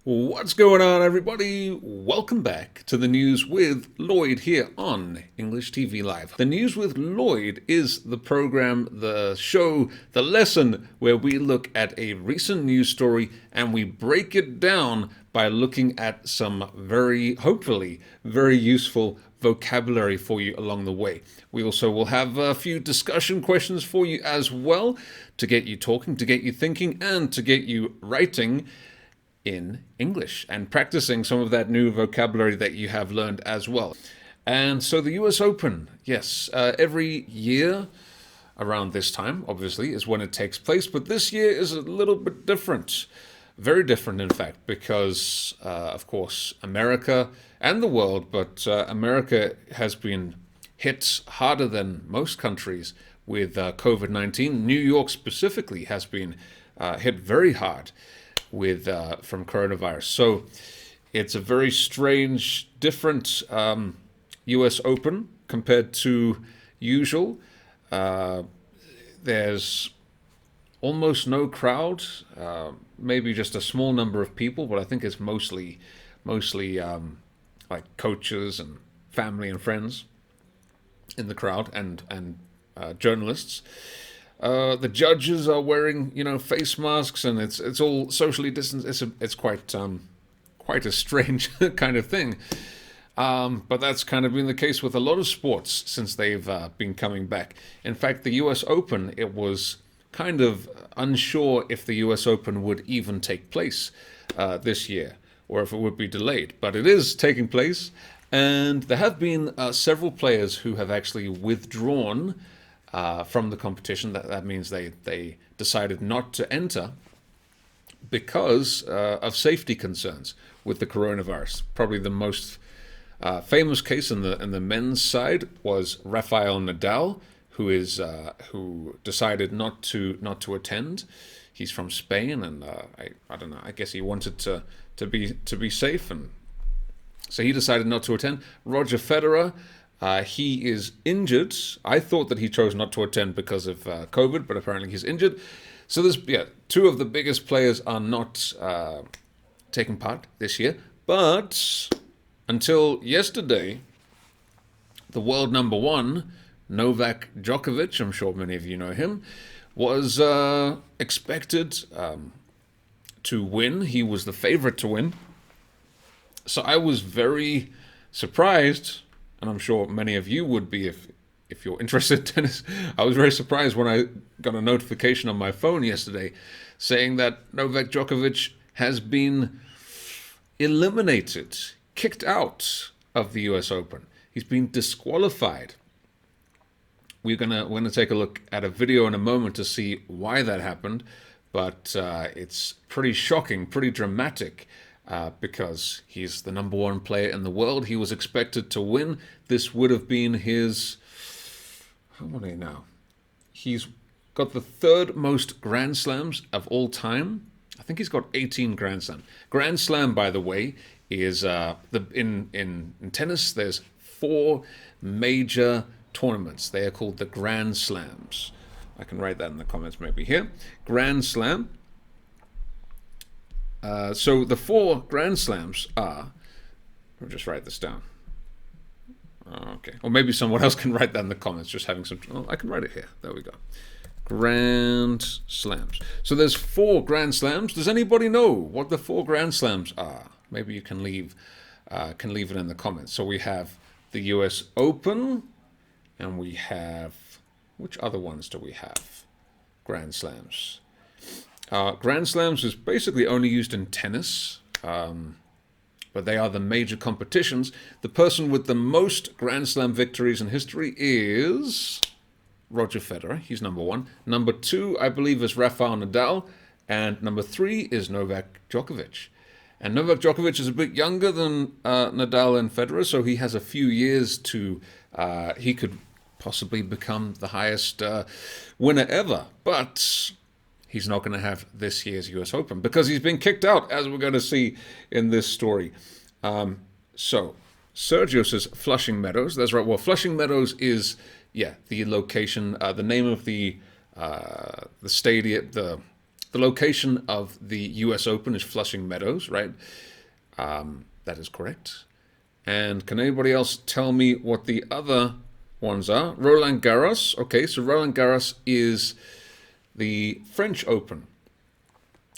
What's going on, everybody? Welcome back to the News with Lloyd here on English TV Live. The News with Lloyd is the program, the show, the lesson where we look at a recent news story and we break it down by looking at some hopefully, very useful vocabulary for you along the way. We also will have a few discussion questions for you as well to get you talking, to get you thinking, and to get you writing in English and practicing some of that new vocabulary that you have learned as well. And so the US Open, yes, every year around this time, obviously, is when it takes place. But this year is a little bit different. Very different, in fact, because, of course, America and the world, but America has been hit harder than most countries with COVID-19. New York specifically has been hit very hard with from coronavirus. So it's a very strange, different US Open compared to usual. There's almost no crowd, maybe just a small number of people, but I think it's mostly like coaches and family and friends in the crowd and journalists. The judges are wearing, face masks, and it's all socially distanced. It's quite a strange kind of thing. But that's kind of been the case with a lot of sports since they've been coming back. In fact, the U.S. Open, it was kind of unsure if the U.S. Open would even take place this year, or if it would be delayed. But it is taking place, and there have been several players who have actually withdrawn from the competition. That means they decided not to enter because of safety concerns with the coronavirus. Probably the most famous case in the men's side was Rafael Nadal, who decided not to attend. He's from Spain, and I don't know. I guess he wanted to be safe, and so he decided not to attend. Roger Federer. He is injured. I thought that he chose not to attend because of COVID, but apparently he's injured. So there's two of the biggest players are not taking part this year. But until yesterday, the world number one, Novak Djokovic, I'm sure many of you know him, was expected to win. He was the favorite to win. So I was very surprised, and I'm sure many of you would be if you're interested in tennis. I was very surprised when I got a notification on my phone yesterday saying that Novak Djokovic has been eliminated, kicked out of the US Open. He's been disqualified. We're gonna take a look at a video in a moment to see why that happened, but it's pretty shocking, pretty dramatic. Because he's the number one player in the world. He was expected to win. This would have been his... How many now? He's got the third most Grand Slams of all time. I think he's got 18 Grand Slams. Grand Slam, by the way, is... in tennis, there's 4 major tournaments. They are called the Grand Slams. I can write that in the comments maybe here. Grand Slam. So the 4 Grand Slams are... I'll just write this down. Okay. Or maybe someone else can write that in the comments, just having some... Oh, I can write it here. There we go. Grand Slams. So there's 4 Grand Slams. Does anybody know what the 4 Grand Slams are? Maybe you can leave it in the comments. So we have the US Open, and we have... Which other ones do we have? Grand Slams. Grand Slams is basically only used in tennis, but they are the major competitions. The person with the most Grand Slam victories in history is Roger Federer. He's number 1. Number 2, I believe, is Rafael Nadal, and number 3 is Novak Djokovic. And Novak Djokovic is a bit younger than Nadal and Federer, so he has a few years to... he could possibly become the highest winner ever, but... He's not going to have this year's US Open because he's been kicked out, as we're going to see in this story. So, Sergio says Flushing Meadows. That's right. Well, Flushing Meadows is, the location, the name of the stadium, the the location of the U.S. Open is Flushing Meadows, right? That is correct. And can anybody else tell me what the other ones are? Roland Garros. Okay, so Roland Garros is the French Open.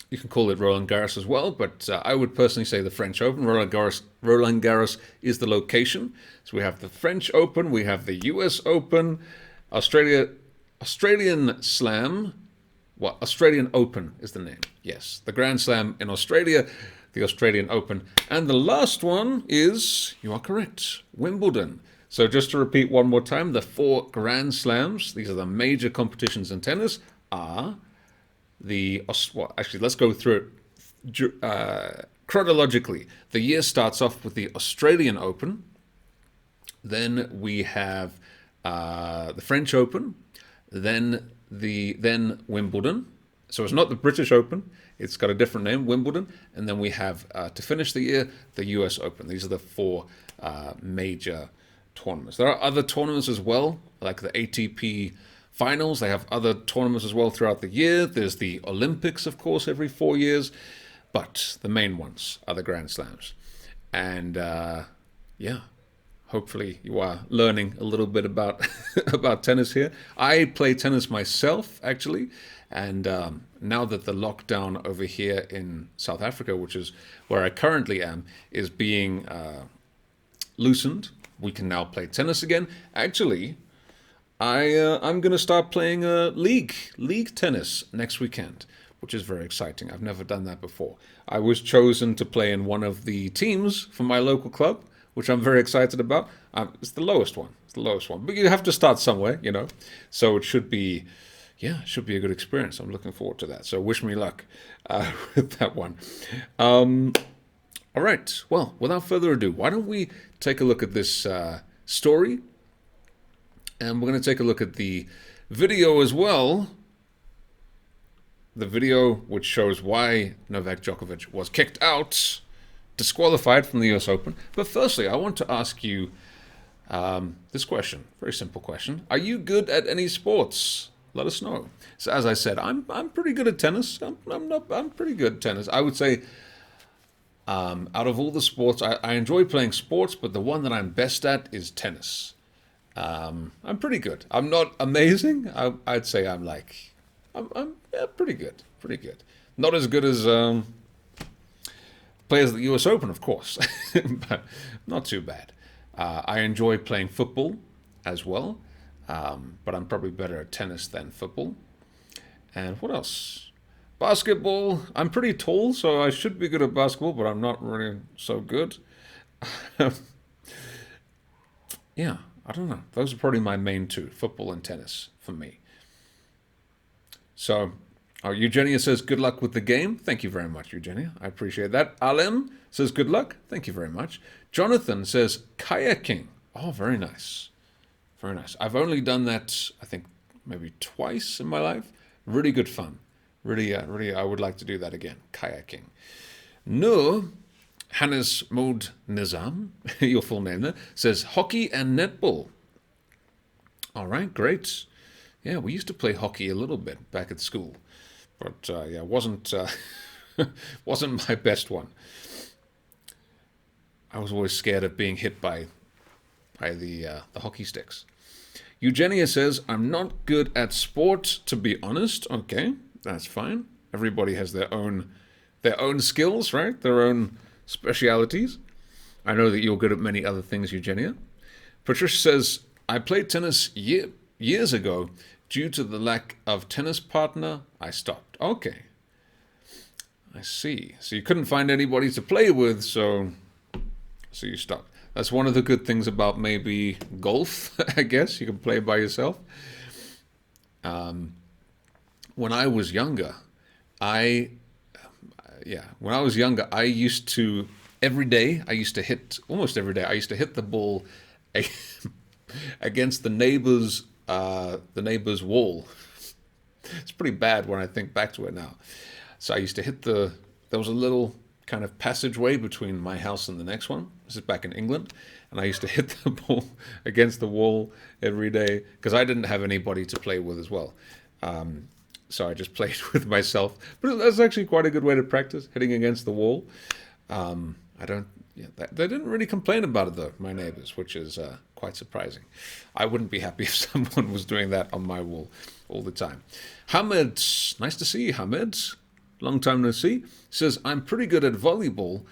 You can call it Roland Garros as well, but I would personally say the French Open. Roland Garros is the location. So we have the French Open, we have the US Open, Australian Slam. Well, Australian Open is the name. Yes, the Grand Slam in Australia, the Australian Open. And the last one is, you are correct, Wimbledon. So just to repeat one more time, the 4 Grand Slams, these are the major competitions in tennis, are well, actually, let's go through it chronologically. The year starts off with the Australian Open. Then we have the French Open. Then Wimbledon. So it's not the British Open. It's got a different name, Wimbledon. And then we have, to finish the year, the US Open. These are the 4 major tournaments. There are other tournaments as well, like the ATP Finals. They have other tournaments as well throughout the year. There's the Olympics, of course, every 4 years. But the main ones are the Grand Slams. And yeah, hopefully you are learning a little bit about about tennis here. I play tennis myself, actually. And now that the lockdown over here in South Africa, which is where I currently am, is being loosened, we can now play tennis again. Actually, I'm going to start playing league tennis next weekend, which is very exciting. I've never done that before. I was chosen to play in one of the teams for my local club, which I'm very excited about. It's the lowest one. It's the lowest one. But you have to start somewhere, you know. So it should be, yeah, it should be a good experience. I'm looking forward to that. So wish me luck with that one. All right. Well, without further ado, why don't we take a look at this story? And we're going to take a look at the video as well. The video which shows why Novak Djokovic was kicked out, disqualified from the US Open. But firstly, I want to ask you this question. Very simple question. Are you good at any sports? Let us know. So as I said, I'm pretty good at tennis. I'm pretty good at tennis. I would say out of all the sports, I enjoy playing sports, but the one that I'm best at is tennis. I'm pretty good. I'm not amazing. I'd say I'm pretty good. Pretty good. Not as good as players at the US Open, of course, but not too bad. I enjoy playing football as well, but I'm probably better at tennis than football. And what else? Basketball. I'm pretty tall, so I should be good at basketball, but I'm not really so good. Yeah. I don't know. Those are probably my main 2, football and tennis for me. So, Eugenia says, good luck with the game. Thank you very much, Eugenia. I appreciate that. Alem says, good luck. Thank you very much. Jonathan says, kayaking. Oh, very nice. Very nice. I've only done that, I think, maybe twice in my life. Really good fun. Really, I would like to do that again. Kayaking. No. Hannes Mod Nizam, your full name there, says hockey and netball. All right, great. Yeah, we used to play hockey a little bit back at school, but yeah, wasn't my best one. I was always scared of being hit by the hockey sticks. Eugenia says, I'm not good at sport, to be honest. Okay, that's fine. Everybody has their own skills, right? Their own specialities. I know that you're good at many other things, Eugenia. Patricia says, I played tennis years ago. Due to the lack of tennis partner, I stopped. Okay. I see. So you couldn't find anybody to play with, so you stopped. That's one of the good things about maybe golf, I guess. You can play by yourself. When I was younger, I used to, almost every day, I used to hit the ball against the neighbor's wall. It's pretty bad when I think back to it now. So I used to hit there was a little kind of passageway between my house and the next one. This is back in England. And I used to hit the ball against the wall every day because I didn't have anybody to play with as well. so I just played with myself. But that's actually quite a good way to practice, hitting against the wall. I don't. Yeah, they didn't really complain about it though, my neighbors, which is quite surprising. I wouldn't be happy if someone was doing that on my wall all the time. Hamid, nice to see you, Hamid. Long time no see. Says, I'm pretty good at volleyball.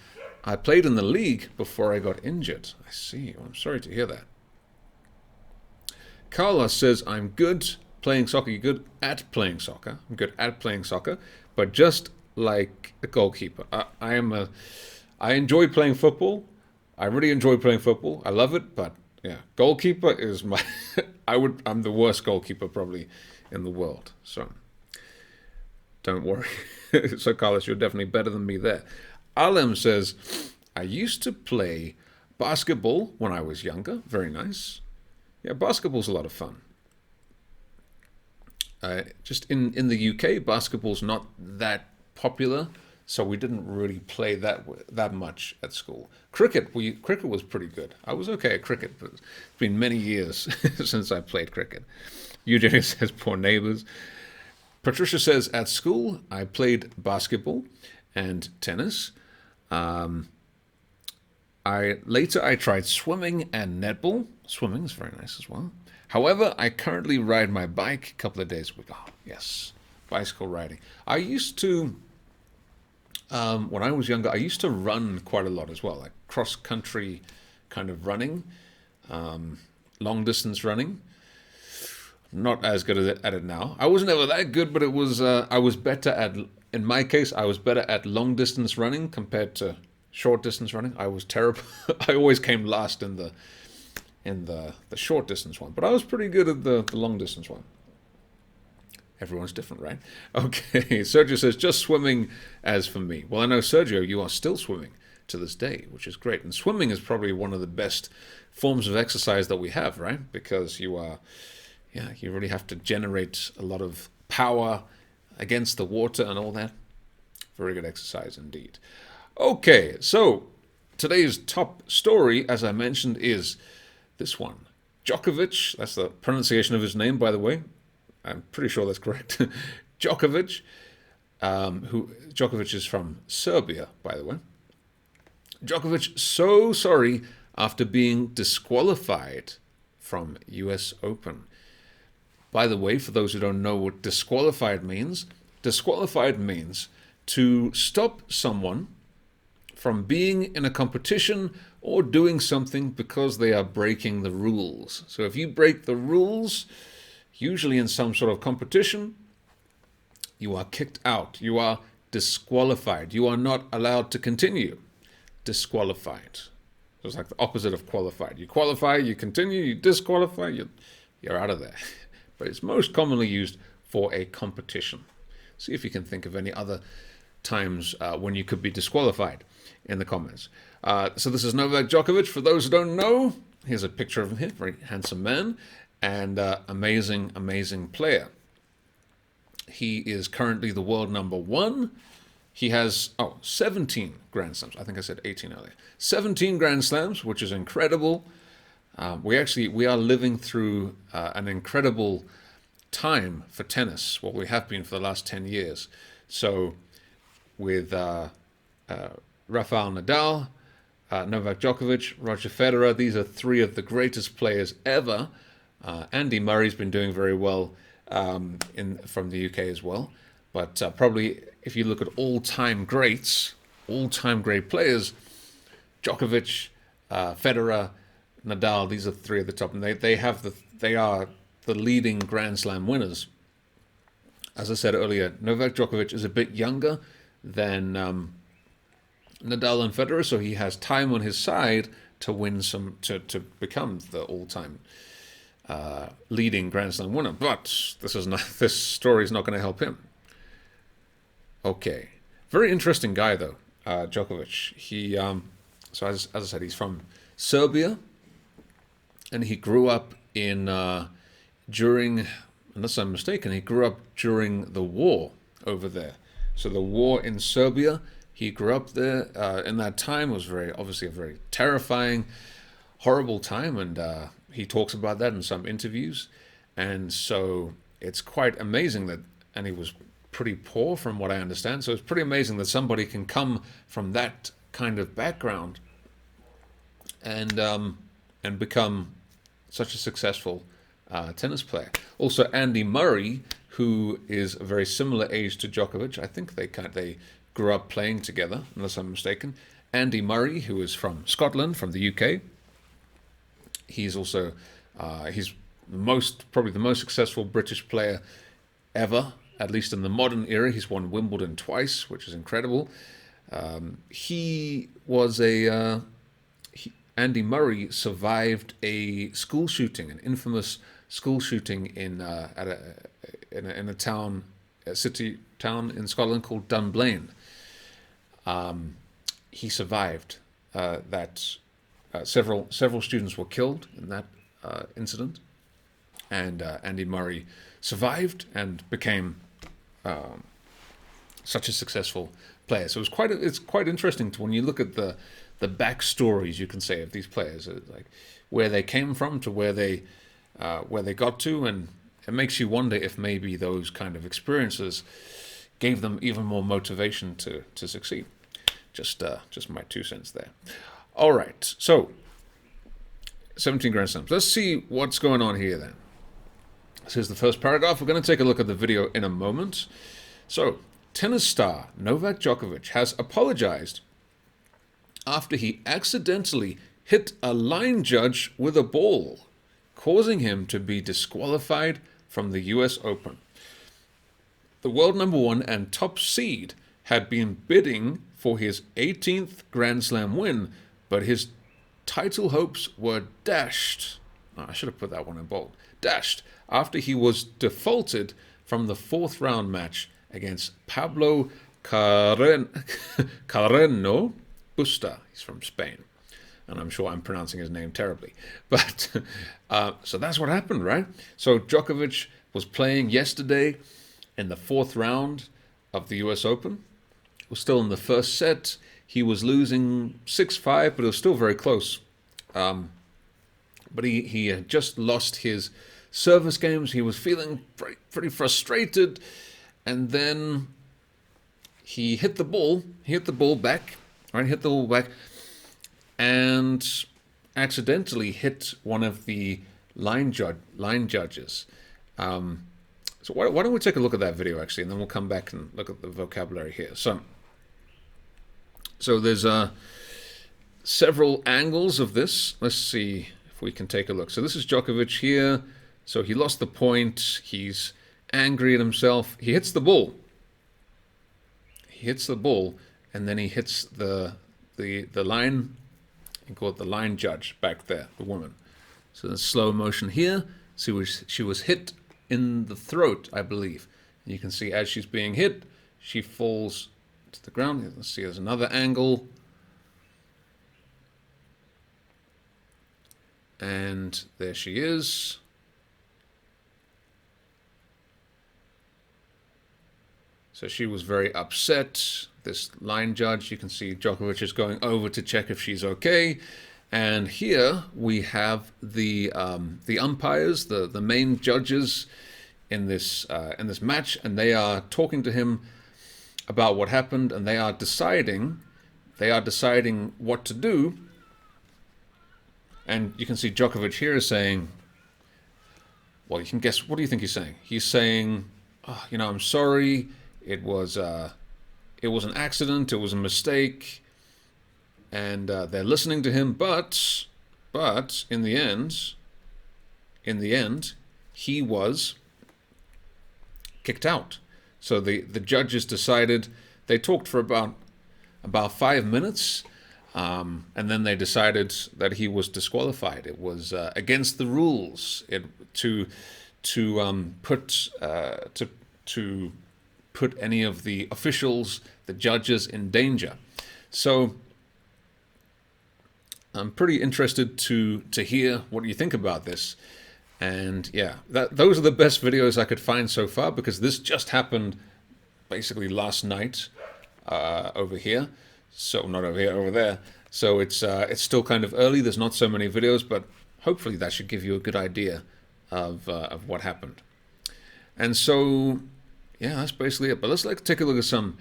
I played in the league before I got injured. I see. Well, I'm sorry to hear that. Carla says, I'm good playing soccer. You're good at playing soccer. I'm good at playing soccer, but just like a goalkeeper. I enjoy playing football. I really enjoy playing football. I love it, but yeah, goalkeeper is my. I'm the worst goalkeeper probably in the world. So don't worry. So Carlos, you're definitely better than me there. Alem says, I used to play basketball when I was younger. Very nice. Yeah, basketball's a lot of fun. Just in the UK, basketball's not that popular, so we didn't really play that much at school. Cricket was pretty good. I was okay at cricket, but it's been many years since I played cricket. Eugenia says, poor neighbors. Patricia says, at school, I played basketball and tennis. Later I tried swimming and netball. Swimming is very nice as well. However, I currently ride my bike a couple of days a week. Oh, yes, bicycle riding. I used to, when I was younger, I used to run quite a lot as well, like cross-country kind of running, long-distance running. Not as good at it now. I wasn't ever that good, but it was. I was better at. In my case, I was better at long-distance running compared to short-distance running. I was terrible. I always came last in the short-distance one, but I was pretty good at the long-distance one. Everyone's different, right? Okay, Sergio says, just swimming as for me. Well, I know, Sergio, you are still swimming to this day, which is great. And swimming is probably one of the best forms of exercise that we have, right? Because you really have to generate a lot of power against the water and all that. Very good exercise indeed. Okay, so today's top story, as I mentioned, is this one. Djokovic, that's the pronunciation of his name, by the way. I'm pretty sure that's correct. Djokovic, Djokovic is from Serbia, by the way. Djokovic, so sorry after being disqualified from US Open. By the way, for those who don't know what disqualified means to stop someone from being in a competition or doing something because they are breaking the rules. So if you break the rules, usually in some sort of competition, you are kicked out. You are disqualified. You are not allowed to continue. Disqualified. So it's like the opposite of qualified. You qualify, you continue, you disqualify, you're out of there. But it's most commonly used for a competition. See if you can think of any other times when you could be disqualified in the comments. So this is Novak Djokovic. For those who don't know, here's a picture of him, very handsome man, and amazing, amazing player. He is currently the world number one. He has 17 Grand Slams. I think I said 18 earlier. 17 Grand Slams, which is incredible. We are living through an incredible time for tennis, what we have been for the last 10 years. So with Rafael Nadal, Novak Djokovic, Roger Federer, these are three of the greatest players ever. Andy Murray's been doing very well from the UK as well. But probably if you look at all-time great players, Djokovic, Federer, Nadal, these are three at the top, and they are the leading Grand Slam winners. As I said earlier, Novak Djokovic is a bit younger than Nadal and Federer, so he has time on his side to win to become the all-time leading Grand Slam winner. But this story is not going to help him. Okay, very interesting guy though, Djokovic. He so as I said, he's from Serbia. And he grew up during, unless I'm mistaken, he grew up during the war over there. So the war in Serbia, he grew up there in that time. It was obviously a very terrifying, horrible time. And he talks about that in some interviews. And so it's quite amazing that and he was pretty poor from what I understand. So it's pretty amazing that somebody can come from that kind of background and become such a successful tennis player. Also, Andy Murray, who is a very similar age to Djokovic. I think they grew up playing together, unless I'm mistaken. Andy Murray, who is from Scotland, from the UK. He's also he's probably the most successful British player ever, at least in the modern era. He's won Wimbledon twice, which is incredible. Andy Murray survived a school shooting, an infamous school shooting in a town, a city town in Scotland called Dunblane. He survived that. Several students were killed in that incident, and Andy Murray survived and became such a successful player. So it's quite interesting when you look at the backstories, you can say, of these players, like where they came from to where they got to, and it makes you wonder if maybe those kind of experiences gave them even more motivation to succeed. Just my 2 cents there. All right, so 17 Grand Slams. Let's see what's going on here then. This is the first paragraph. We're going to take a look at the video in a moment. So, tennis star Novak Djokovic has apologized after he accidentally hit a line judge with a ball, causing him to be disqualified from the US Open. The world number 1 and top seed had been bidding for his 18th Grand Slam win, but his title hopes were dashed. I should have put that one in bold. Dashed after he was defaulted from the 4th round match against Pablo Carreno Busta. He's from Spain, and I'm sure I'm pronouncing his name terribly. But so that's what happened, right? So Djokovic was playing yesterday in the 4th round of the US Open. It was still in the first set. He was losing 6-5, but it was still very close. But he had just lost his service games. He was feeling pretty frustrated, and then he hit the ball. He hit the ball back, right? Hit the ball back, and accidentally hit one of the line judges. So why don't we take a look at that video actually, and then we'll come back and look at the vocabulary here. So there's several angles of this. Let's see if we can take a look. So this is Djokovic here. So he lost the point. He's angry at himself. He hits the ball. He hits the ball, and then he hits the line. You call it the line judge back there, the woman. So there's slow motion here. So she was hit in the throat, I believe. And you can see as she's being hit, she falls to the ground. Let's see, there's another angle. And there she is. So she was very upset. This line judge, you can see Djokovic is going over to check if she's okay. And here we have the umpires, the main judges in this match, and they are talking to him about what happened, and they are deciding what to do. And you can see Djokovic here is saying, well, you can guess, what do you think he's saying? He's saying, oh, I'm sorry, it was an accident, it was a mistake, and they're listening to him, but in the end, he was kicked out. So the judges decided, they talked for about 5 minutes, and then they decided that he was disqualified. It was against the rules to put any of the officials, the judges, in danger. So I'm pretty interested to hear what you think about this. And yeah, those are the best videos I could find so far, because this just happened basically last night over here. So not over here, over there. So it's still kind of early. There's not so many videos, but hopefully that should give you a good idea of what happened. And so Yeah, that's basically it. But let's take a look at some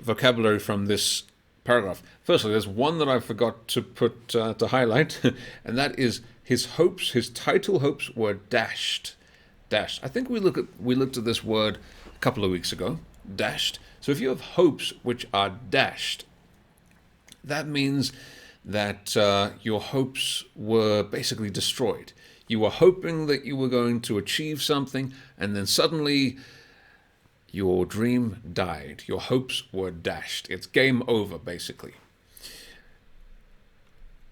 vocabulary from this paragraph. Firstly, there's one that I forgot to put to highlight, and that is his hopes. His title hopes were dashed. Dashed. I think we looked at this word a couple of weeks ago. Dashed. So if you have hopes which are dashed, that means that your hopes were basically destroyed. You were hoping that you were going to achieve something, and then suddenly your dream died. Your hopes were dashed. It's game over, basically.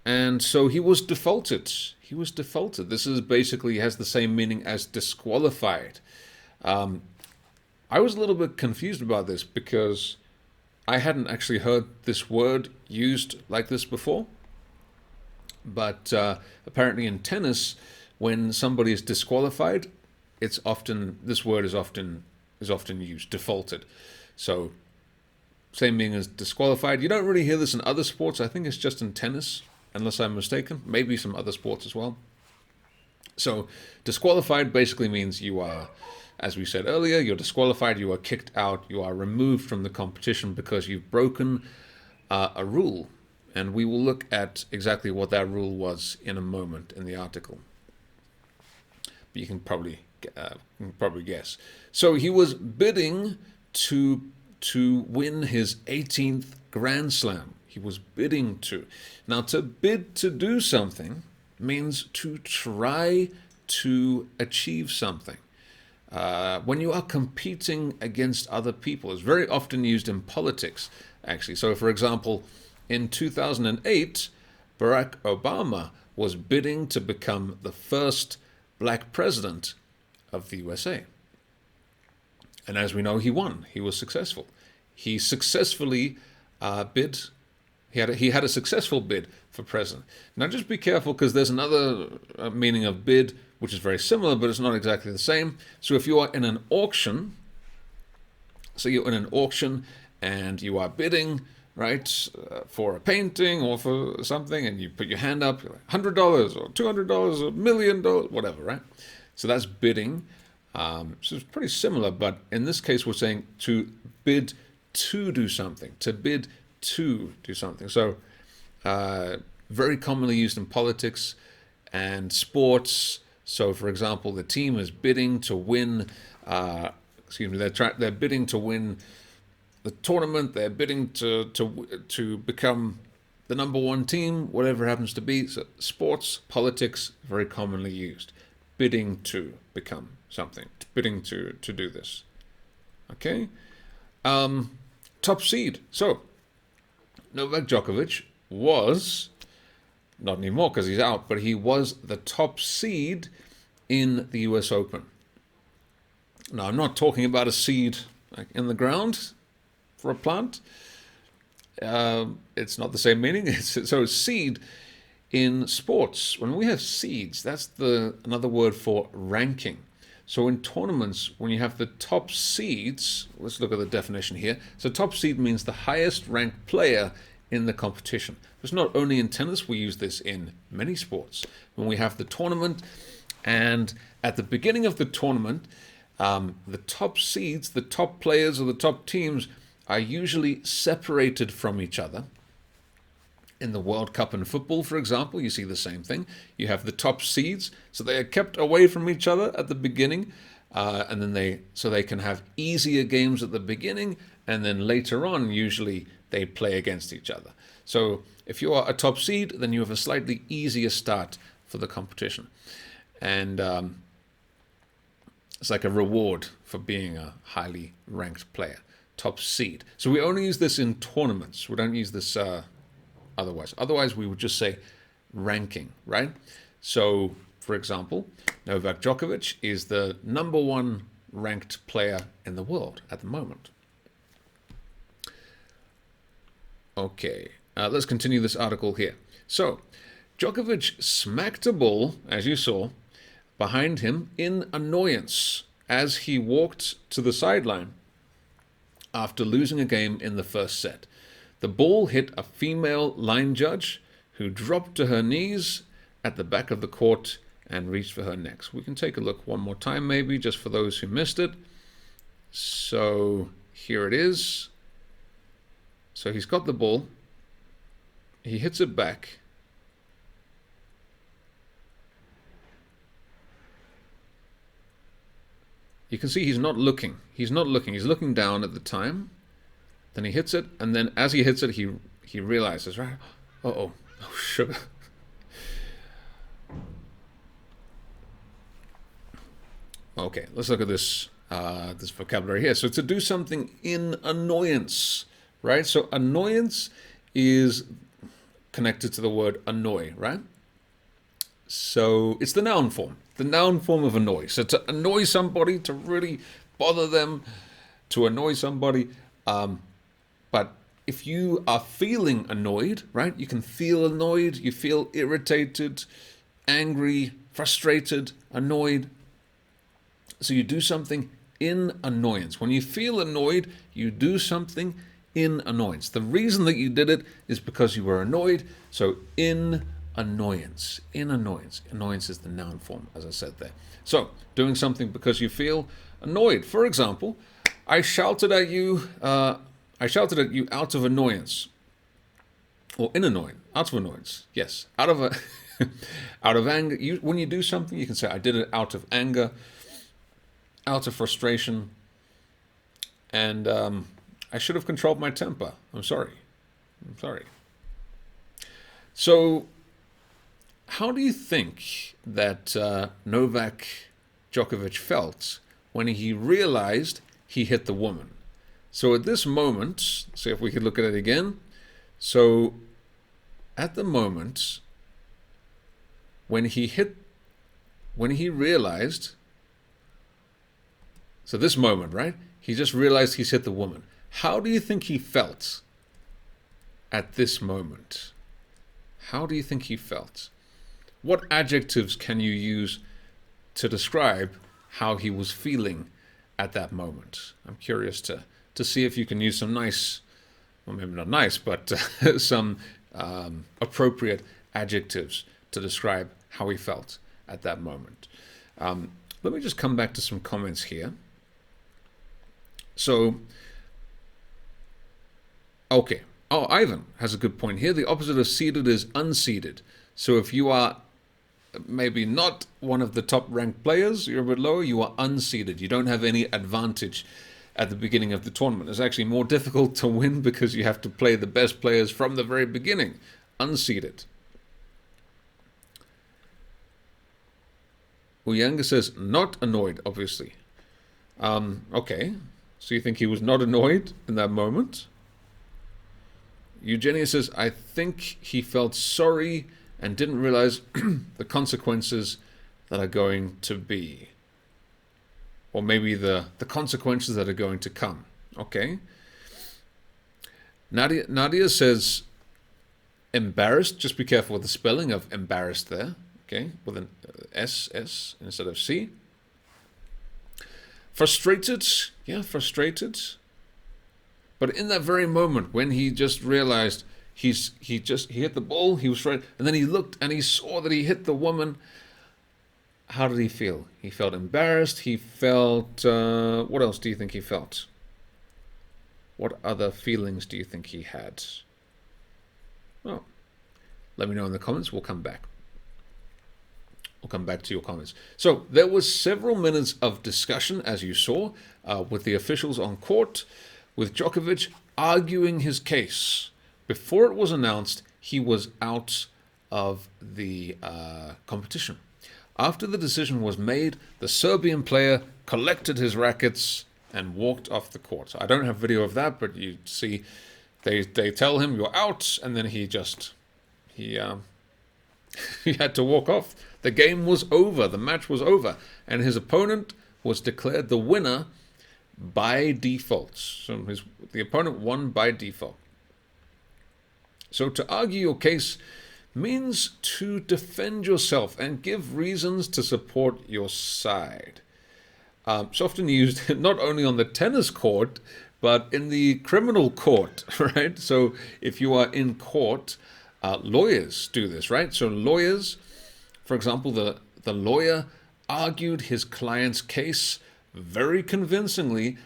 And so he was defaulted. He was defaulted. This is basically has the same meaning as disqualified. I was a little bit confused about this because I hadn't actually heard this word used like this before. But apparently in tennis, when somebody is disqualified, this word is often used, defaulted. So same meaning as disqualified. You don't really hear this in other sports. I think it's just in tennis, unless I'm mistaken. Maybe some other sports as well. So disqualified basically means you are, as we said earlier, you're disqualified, you are kicked out, you are removed from the competition because you've broken a rule. And we will look at exactly what that rule was in a moment in the article. But you can probably guess. So he was bidding to win his 18th Grand Slam. He was bidding to. Now, to bid to do something means to try to achieve something. When you are competing against other people, it's very often used in politics, actually. So, for example, in 2008, Barack Obama was bidding to become the first black president of the USA. And as we know, he won. He was successful. He successfully bid. He had a successful bid for president. Now, just be careful because there's another meaning of bid, which is very similar, but it's not exactly the same. So if you are in an auction, and you are bidding, right, for a painting or for something, and you put your hand up, $100 or $200 or $1 million, whatever, right? So that's bidding. So it's pretty similar, but in this case, we're saying to bid to do something, to bid to do something. So very commonly used in politics and sports. So, for example, the team is bidding to win. They're bidding to win the tournament. They're bidding to become the number one team, whatever it happens to be. So, sports, politics, very commonly used. Bidding to become something. Bidding to do this. Okay. Top seed. So, Novak Djokovic was, not anymore because he's out, but he was the top seed in the US Open. Now, I'm not talking about a seed like in the ground for a plant. It's not the same meaning. So seed in sports, when we have seeds, that's another word for ranking. So in tournaments, when you have the top seeds, let's look at the definition here. So top seed means the highest ranked player in the competition. It's not only in tennis, we use this in many sports. When we have the tournament, and at the beginning of the tournament, the top seeds, the top players or the top teams are usually separated from each other. In the World Cup in football, for example, you see the same thing. You have the top seeds, so they are kept away from each other at the beginning, and then they can have easier games at the beginning, and then later on, usually they play against each other. So if you are a top seed, then you have a slightly easier start for the competition, and it's like a reward for being a highly ranked player. Top seed. So we only use this in tournaments. We don't use this otherwise. Otherwise, we would just say ranking, right? So, for example, Novak Djokovic is the number one ranked player in the world at the moment. Okay, let's continue this article here. So, Djokovic smacked a ball, as you saw, behind him in annoyance as he walked to the sideline after losing a game in the first set. The ball hit a female line judge who dropped to her knees at the back of the court and reached for her neck. So we can take a look one more time maybe, just for those who missed it. So here it is. So he's got the ball. He hits it back. You can see he's not looking. He's not looking. He's looking down at the time. Then he hits it, and then as he hits it, he realizes, right? Oh, sugar. Okay, let's look at this this vocabulary here. So to do something in annoyance, right? So annoyance is connected to the word annoy, right? So it's the noun form of annoy. So to annoy somebody, to really bother them, to annoy somebody. But if you are feeling annoyed, right? You can feel annoyed, you feel irritated, angry, frustrated, annoyed. So you do something in annoyance. When you feel annoyed, you do something in annoyance. The reason that you did it is because you were annoyed. So in annoyance. In annoyance. Annoyance is the noun form, as I said there. So doing something because you feel annoyed. For example, I shouted at you out of annoyance. Or in annoyance. Out of annoyance. Yes. Out of anger. When you do something, you can say, I did it out of anger, out of frustration, and I should have controlled my temper. I'm sorry. So, how do you think that Novak Djokovic felt when he realized he hit the woman? So at this moment, see if we could look at it again. So at the moment when he realized, so this moment, right? He just realized he's hit the woman. How do you think he felt at this moment? How do you think he felt? What adjectives can you use to describe how he was feeling at that moment? I'm curious to see if you can use some nice, well, maybe not nice, but some appropriate adjectives to describe how he felt at that moment. Let me just come back to some comments here. So, okay. Oh, Ivan has a good point here. The opposite of seeded is unseeded. So if you are maybe not one of the top ranked players, you're a bit lower, you are unseeded. You don't have any advantage at the beginning of the tournament. It's actually more difficult to win because you have to play the best players from the very beginning. Unseeded. Uyanga says, not annoyed, obviously. Okay. So you think he was not annoyed in that moment? Eugenia says, I think he felt sorry and didn't realize the consequences that are going to be. Or maybe the consequences that are going to come. Okay. Nadia says, embarrassed. Just be careful with the spelling of embarrassed there. Okay. With an S instead of C. Frustrated. Yeah, frustrated. But in that very moment when he just realized he hit the ball, he was frustrated, and then he looked and he saw that he hit the woman. How did he feel? He felt embarrassed. He felt, what else do you think he felt? What other feelings do you think he had? Well, let me know in the comments. We'll come back. We'll come back to your comments. So there was several minutes of discussion, as you saw, with the officials on court, with Djokovic arguing his case. Before it was announced, he was out of the competition. After the decision was made, the Serbian player collected his rackets and walked off the court. So I don't have video of that, but you see they tell him you're out, and then he had to walk off. The game was over. The match was over. And his opponent was declared the winner by default. So the opponent won by default. So to argue your case means to defend yourself and give reasons to support your side. It's often used not only on the tennis court, but in the criminal court, right? So if you are in court, lawyers do this, right? So lawyers, for example, the lawyer argued his client's case very convincingly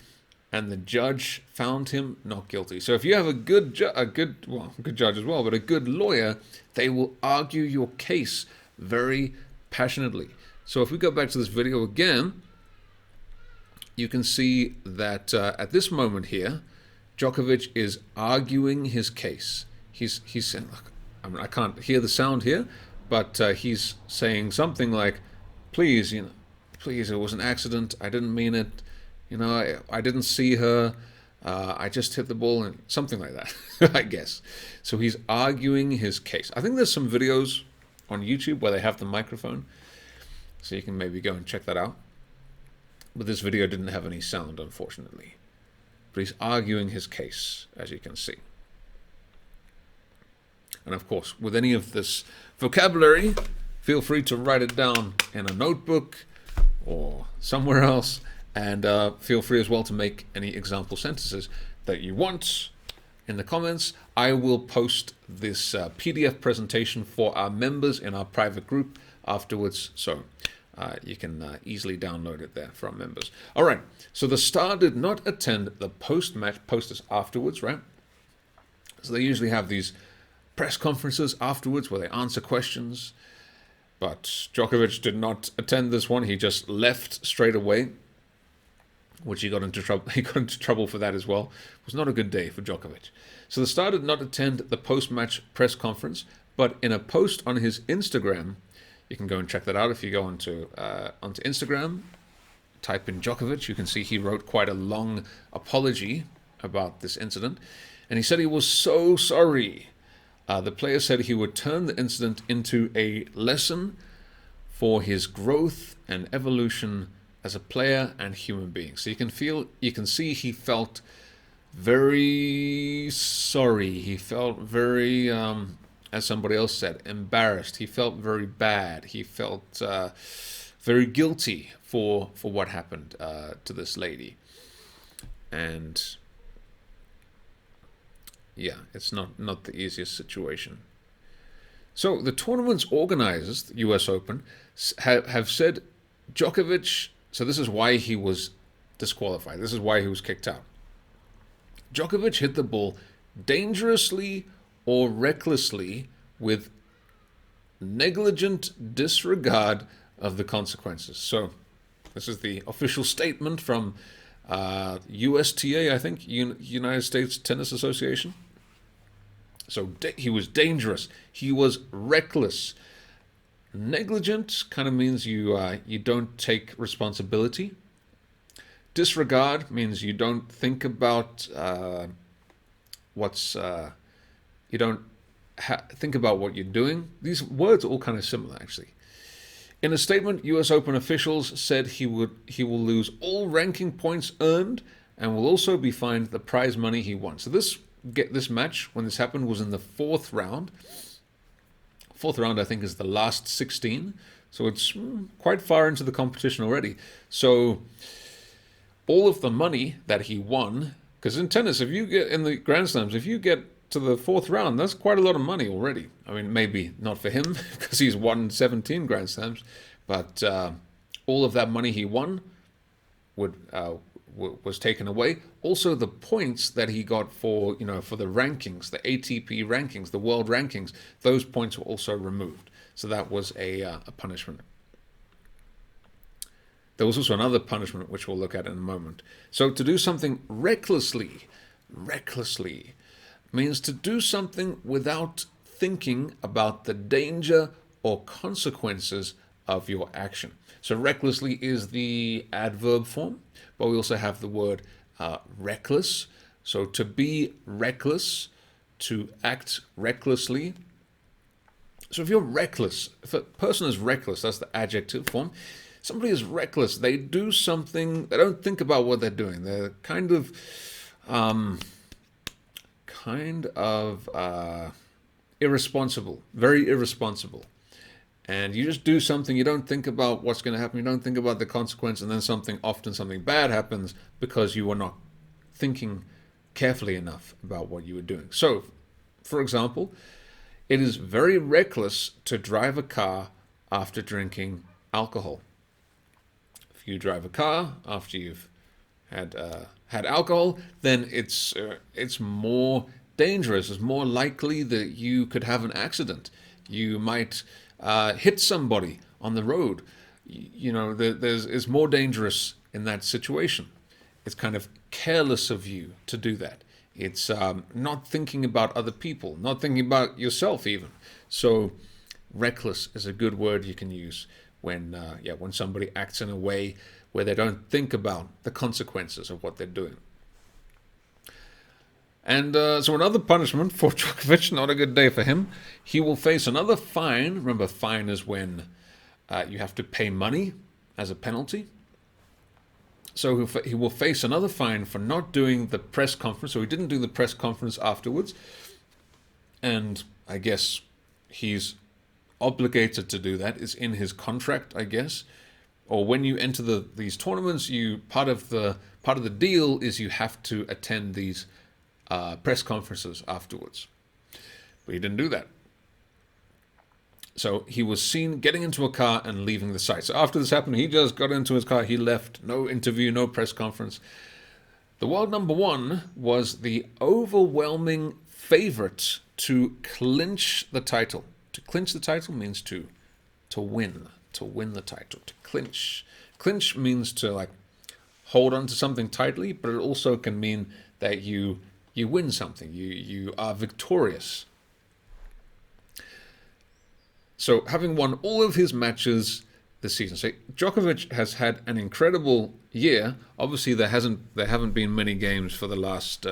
and the judge found him not guilty. So if you have a good judge as well, but a good lawyer, they will argue your case very passionately. So if we go back to this video again, you can see that at this moment here, Djokovic is arguing his case. He's saying, look, I mean, I can't hear the sound here, but he's saying something like, please, please, it was an accident. I didn't mean it. I didn't see her. I just hit the ball, and something like that, I guess. So he's arguing his case. I think there's some videos on YouTube where they have the microphone, so you can maybe go and check that out. But this video didn't have any sound, unfortunately. But he's arguing his case, as you can see. And of course, with any of this vocabulary, feel free to write it down in a notebook or somewhere else. And feel free as well to make any example sentences that you want in the comments. I will post this PDF presentation for our members in our private group afterwards. So you can easily download it there for our members. All right. So the star did not attend the post-match posters afterwards, right? So they usually have these press conferences afterwards where they answer questions. But Djokovic did not attend this one. He just left straight away, which he got into trouble. He got into trouble for that as well. It was not a good day for Djokovic. So the star did not attend the post-match press conference, but in a post on his Instagram, you can go and check that out. If you go onto Instagram, type in Djokovic, you can see he wrote quite a long apology about this incident, and he said he was so sorry. The player said he would turn the incident into a lesson for his growth and evolution as a player and human being. So you can see he felt very sorry. He felt very, as somebody else said, embarrassed. He felt very bad. He felt very guilty for what happened to this lady. And yeah, it's not the easiest situation. So the tournament's organizers, the US Open, have said Djokovic. So this is why he was disqualified. This is why he was kicked out. Djokovic hit the ball dangerously or recklessly with negligent disregard of the consequences. So this is the official statement from USTA, I think, United States Tennis Association. So he was dangerous. He was reckless. Negligent kind of means you don't take responsibility. Disregard means you don't think about you don't think about what you're doing. These words are all kind of similar, actually. In a statement, US Open officials said he will lose all ranking points earned and will also be fined the prize money he won. So this match, when this happened, was in the fourth round. Fourth round, I think, is the last 16. So it's quite far into the competition already. So all of the money that he won, because in tennis, if you get in the Grand Slams, if you get to the fourth round, that's quite a lot of money already. I mean, maybe not for him because he's won 17 Grand Slams, but all of that money he won was taken away. Also, the points that he got for the rankings, the ATP rankings, the world rankings, those points were also removed. So that was a punishment. There was also another punishment which we'll look at in a moment. So to do something recklessly means to do something without thinking about the danger or consequences of your action. So recklessly is the adverb form, but we also have the word reckless. So to be reckless, to act recklessly. So if you're reckless, if a person is reckless, that's the adjective form. Somebody is reckless. They do something, they don't think about what they're doing. They're kind of irresponsible, very irresponsible. And you just do something, you don't think about what's going to happen, you don't think about the consequence, and then often something bad happens because you were not thinking carefully enough about what you were doing. So, for example, it is very reckless to drive a car after drinking alcohol. If you drive a car after you've had alcohol, then it's more dangerous. It's more likely that you could have an accident. You might hit somebody on the road. It's more dangerous in that situation. It's kind of careless of you to do that. It's not thinking about other people, not thinking about yourself even. So reckless is a good word you can use when somebody acts in a way where they don't think about the consequences of what they're doing. And so another punishment for Djokovic, not a good day for him. He will face another fine. Remember, fine is when you have to pay money as a penalty. So he will face another fine for not doing the press conference. So he didn't do the press conference afterwards. And I guess he's obligated to do that. It's in his contract, I guess. Or when you enter these tournaments, part of the deal is you have to attend these press conferences afterwards. But he didn't do that. So he was seen getting into a car and leaving the site. So after this happened, he just got into his car, he left, no interview, no press conference. The world number one was the overwhelming favorite to clinch the title. To clinch the title means to win the title, to clinch. Clinch means to hold on to something tightly, but it also can mean that you win something, you are victorious. So having won all of his matches this season, so Djokovic has had an incredible year. Obviously, there haven't been many games for the last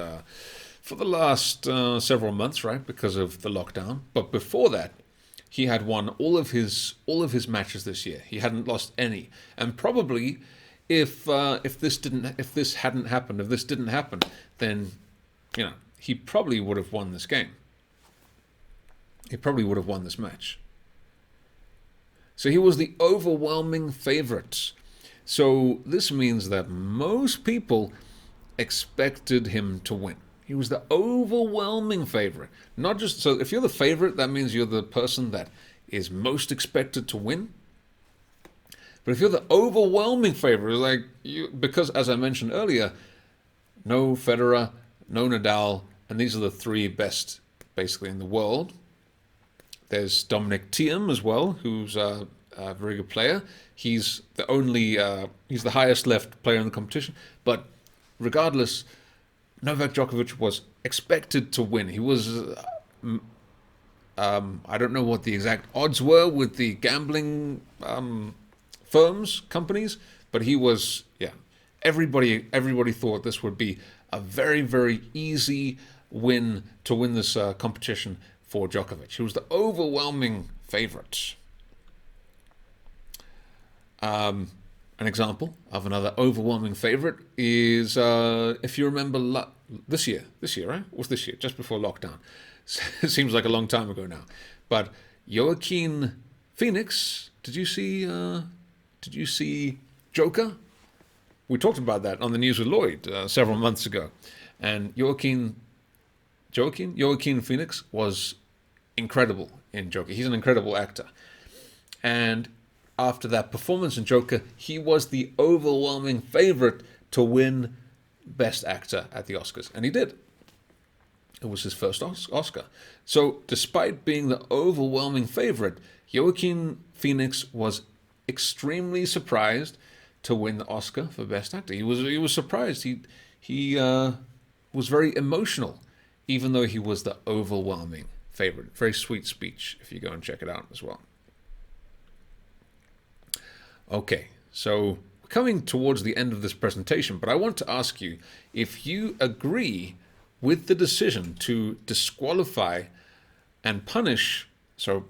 several months, right, because of the lockdown. But before that, he had won all of his matches this year. He hadn't lost any, and probably if this didn't happen, then he probably would have won this game. He probably would have won this match. So he was the overwhelming favorite. So this means that most people expected him to win. He was the overwhelming favorite. Not just so if you're the favorite, that means you're the person that is most expected to win. But if you're the overwhelming favorite, because as I mentioned earlier, no Federer, no Nadal, and these are the three best basically in the world. There's Dominic Thiem as well, who's a very good player. He's the highest left player in the competition. But regardless, Novak Djokovic was expected to win. He was, I don't know what the exact odds were with the gambling companies, but he was, everybody thought this would be a very, very easy win to win this competition for Djokovic. He was the overwhelming favorite. An example of another overwhelming favorite is, if you remember, this year, right? It was this year, just before lockdown. It seems like a long time ago now. But Joaquin Phoenix, did you see Joker? We talked about that on the news with Lloyd several months ago. And Joaquin Phoenix was incredible in Joker. He's an incredible actor. And after that performance in Joker, he was the overwhelming favorite to win Best Actor at the Oscars. And he did. It was his first Oscar. So despite being the overwhelming favorite, Joaquin Phoenix was extremely surprised to win the Oscar for Best Actor. He was surprised. He was very emotional, even though he was the overwhelming favorite. Very sweet speech if you go and check it out as well. Okay, so we're coming towards the end of this presentation, but I want to ask you if you agree with the decision to disqualify and punish, so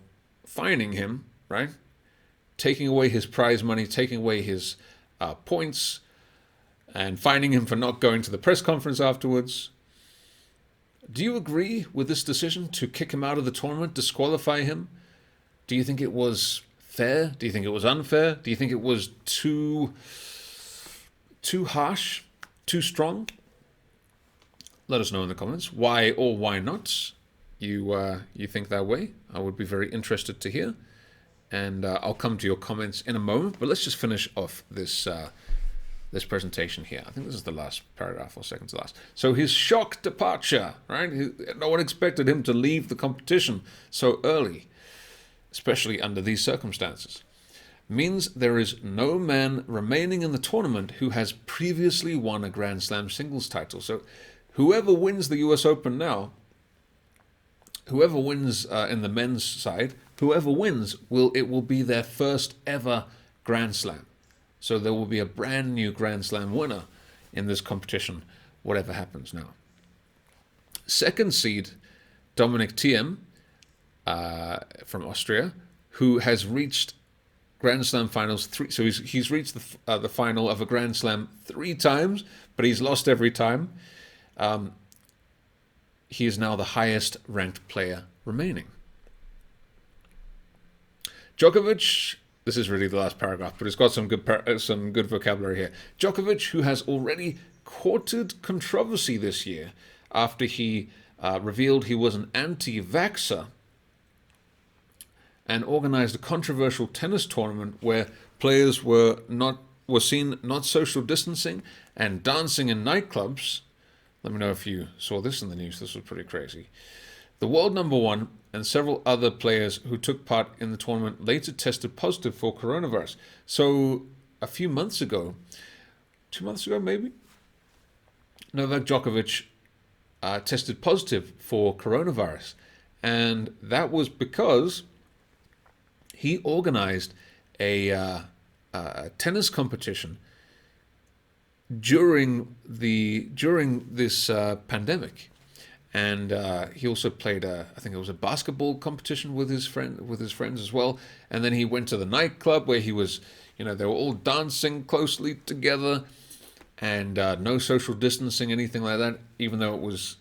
fining him, right? Taking away his prize money, taking away his points, and fining him for not going to the press conference afterwards. Do you agree with this decision to kick him out of the tournament, disqualify him? Do you think it was fair? Do you think it was unfair? Do you think it was too harsh, too strong? Let us know in the comments why or why not you think that way. I would be very interested to hear. And I'll come to your comments in a moment. But let's just finish off this this presentation here. I think this is the last paragraph or second to last. So his shock departure, right? No one expected him to leave the competition so early, especially under these circumstances. Means there is no man remaining in the tournament who has previously won a Grand Slam singles title. So whoever wins the US Open now, whoever wins in the men's side, whoever wins, it will be their first ever Grand Slam. So there will be a brand new Grand Slam winner in this competition, whatever happens now. Second seed, Dominic Thiem from Austria, who has reached Grand Slam finals three. So he's reached the final of a Grand Slam 3 times, but he's lost every time. He is now the highest ranked player remaining. Djokovic, this is really the last paragraph, but it's got some good vocabulary here. Djokovic, who has already courted controversy this year after he revealed he was an anti-vaxxer and organized a controversial tennis tournament where players were seen not social distancing and dancing in nightclubs. Let me know if you saw this in the news. This was pretty crazy. The world number one and several other players who took part in the tournament later tested positive for coronavirus. So a few months ago, 2 months ago maybe, Novak Djokovic tested positive for coronavirus. And that was because he organized a tennis competition during this pandemic. And he also played I think it was a basketball competition with his friends as well. And then he went to the nightclub where he was, they were all dancing closely together, and no social distancing, anything like that. Even though it was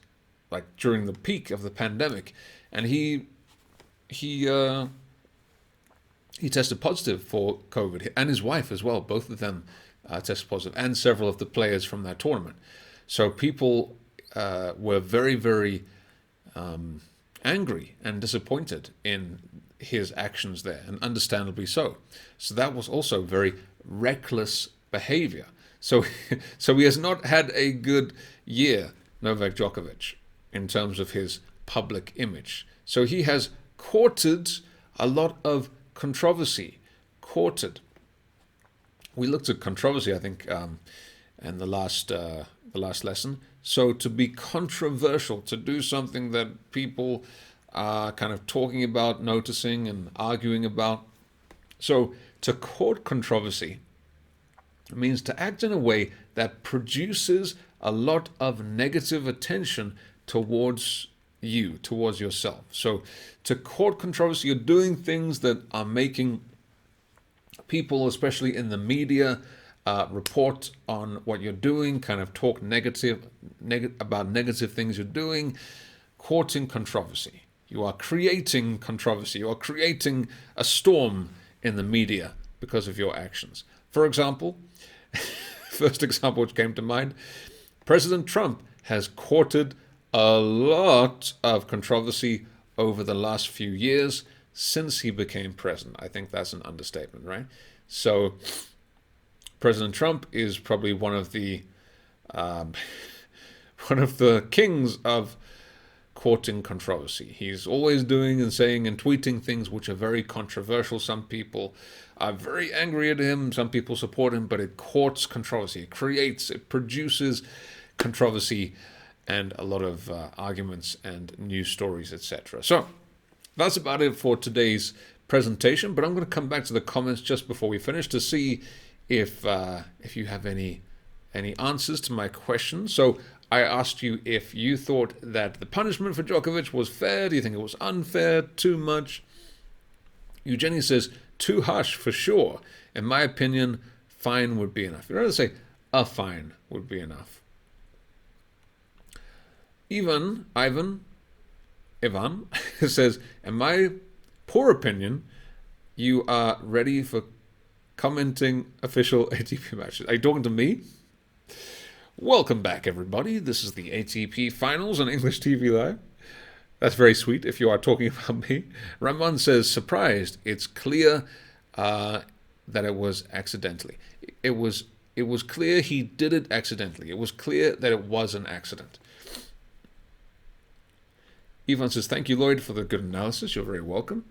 like during the peak of the pandemic, and he tested positive for COVID, and his wife as well. Both of them tested positive, and several of the players from that tournament. So people were very, very angry and disappointed in his actions there, and understandably so. So that was also very reckless behavior. So he has not had a good year, Novak Djokovic, in terms of his public image. So he has courted a lot of controversy. We looked at controversy, I think, in the last lesson. So to be controversial, to do something that people are kind of talking about, noticing, and arguing about. So to court controversy means to act in a way that produces a lot of negative attention towards you, towards yourself. So to court controversy, you're doing things that are making people, especially in the media, report on what you're doing, kind of talk about negative things you're doing, courting controversy. You are creating controversy. You are creating a storm in the media because of your actions. For example, first example which came to mind, President Trump has courted a lot of controversy over the last few years since he became president. I think that's an understatement, right? So President Trump is probably one of the kings of courting controversy. He's always doing and saying and tweeting things which are very controversial. Some people are very angry at him. Some people support him, but it courts controversy. It produces controversy and a lot of arguments and news stories, etc. So that's about it for today's presentation. But I'm going to come back to the comments just before we finish to see if you have any answers to my questions. So I asked you if you thought that the punishment for Djokovic was fair. Do you think it was unfair? Too much? Eugenie says, too harsh for sure. In my opinion, fine would be enough. You'd rather say a fine would be enough. Ivan says, in my poor opinion, you are ready for commenting official ATP matches. Are you talking to me? Welcome back, everybody. This is the ATP Finals on English TV Live. That's very sweet if you are talking about me. Ramon says, surprised. It's clear that it was accidentally. It was It was clear he did it accidentally. It was clear that it was an accident. Ivan says, thank you, Lloyd, for the good analysis. You're very welcome.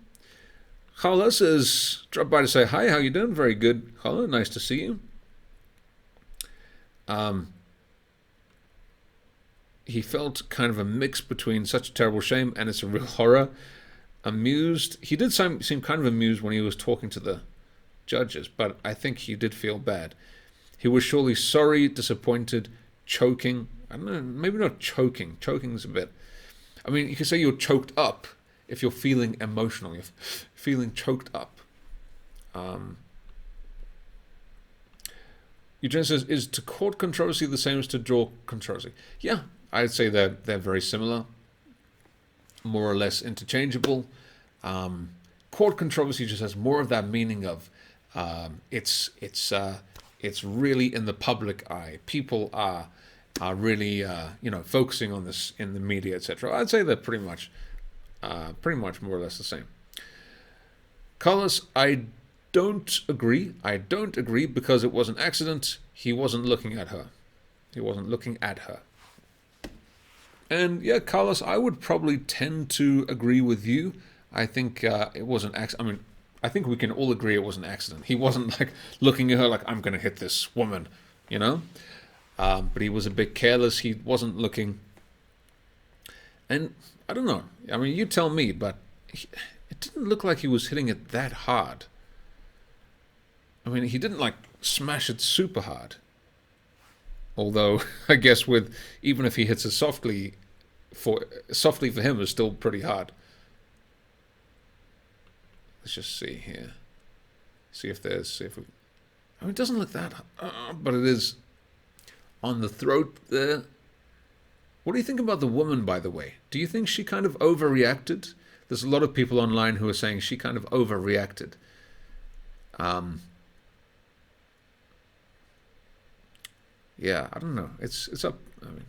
Khala says, drop by to say hi. How you doing? Very good, Khala. Nice to see you. He felt kind of a mix between such a terrible shame and it's a real horror. Amused. He did seem kind of amused when he was talking to the judges, but I think he did feel bad. He was surely sorry, disappointed, choking. I don't know, maybe not choking. Choking's a bit... I mean, you can say you're choked up if you're feeling emotional. You're feeling choked up. Eugene says, is to court controversy the same as to draw controversy? Yeah, I'd say they're very similar. More or less interchangeable. Court controversy just has more of that meaning of it's really in the public eye. People are really focusing on this in the media, etc. I'd say they're pretty much more or less the same. Carlos, I don't agree. I don't agree because it was an accident. He wasn't looking at her. He wasn't looking at her. And yeah, Carlos, I would probably tend to agree with you. I think it was an accident. I mean, I think we can all agree it was an accident. He wasn't like looking at her like, I'm going to hit this woman, you know? But he was a bit careless. He wasn't looking. And I don't know. I mean, you tell me, but it didn't look like he was hitting it that hard. I mean, he didn't like smash it super hard. Although, I guess even if he hits it softly for him is still pretty hard. Let's just see here. See if we... I mean, it doesn't look that hard, but it is on the throat there. What do you think about the woman, by the way? Do you think she kind of overreacted? There's a lot of people online who are saying she kind of overreacted. Yeah, I don't know. It's up. I mean,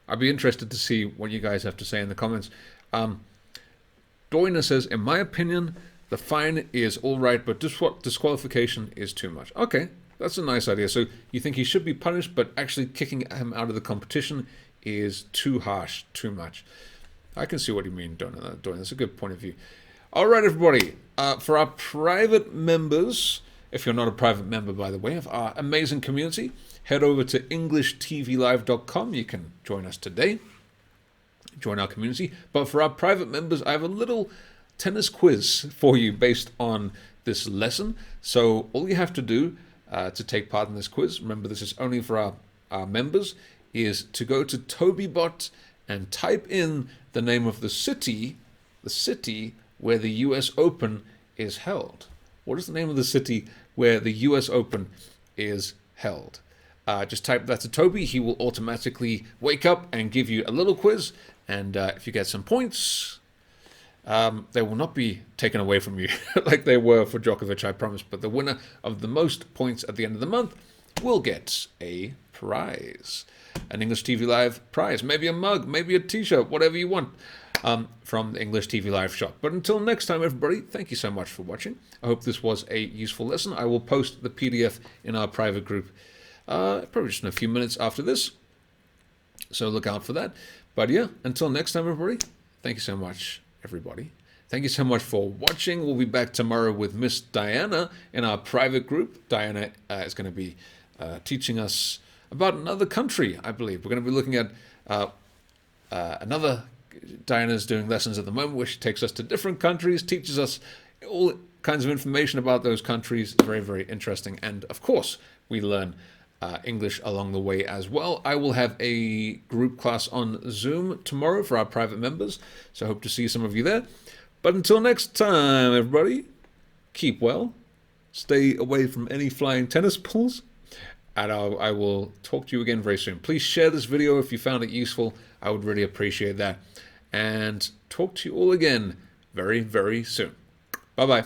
I'd be interested to see what you guys have to say in the comments. Doina says, in my opinion, the fine is all right, but disqualification is too much. Okay, that's a nice idea. So you think he should be punished, but actually kicking him out of the competition is too harsh, too much. I can see what you mean, Doina. That's a good point of view. All right, everybody. For our private members, if you're not a private member, by the way, of our amazing community, head over to EnglishTVLive.com. You can join us today. Join our community. But for our private members, I have a little tennis quiz for you based on this lesson. So all you have to do to take part in this quiz, remember this is only for our members, is to go to TobyBot and type in the name of the city where the US Open is held. What is the name of the city where the US Open is held? Just type that to Toby. He will automatically wake up and give you a little quiz. And if you get some points, they will not be taken away from you like they were for Djokovic, I promise. But the winner of the most points at the end of the month will get a prize. An English TV Live prize. Maybe a mug, maybe a t-shirt, whatever you want from the English TV Live shop. But until next time, everybody, thank you so much for watching. I hope this was a useful lesson. I will post the PDF in our private group probably just in a few minutes after this. So look out for that. But yeah, until next time, everybody, thank you so much, everybody. Thank you so much for watching. We'll be back tomorrow with Miss Diana in our private group. Diana is going to be teaching us about another country, I believe. We're going to be looking at another... Diana's doing lessons at the moment where she takes us to different countries, teaches us all kinds of information about those countries. Very, very interesting. And of course, we learn English along the way as well. I will have a group class on Zoom tomorrow for our private members, so I hope to see some of you there. But until next time, everybody, keep well, stay away from any flying tennis balls, and I will talk to you again very soon. Please share this video if you found it useful. I would really appreciate that. And talk to you all again very, very soon. Bye-bye.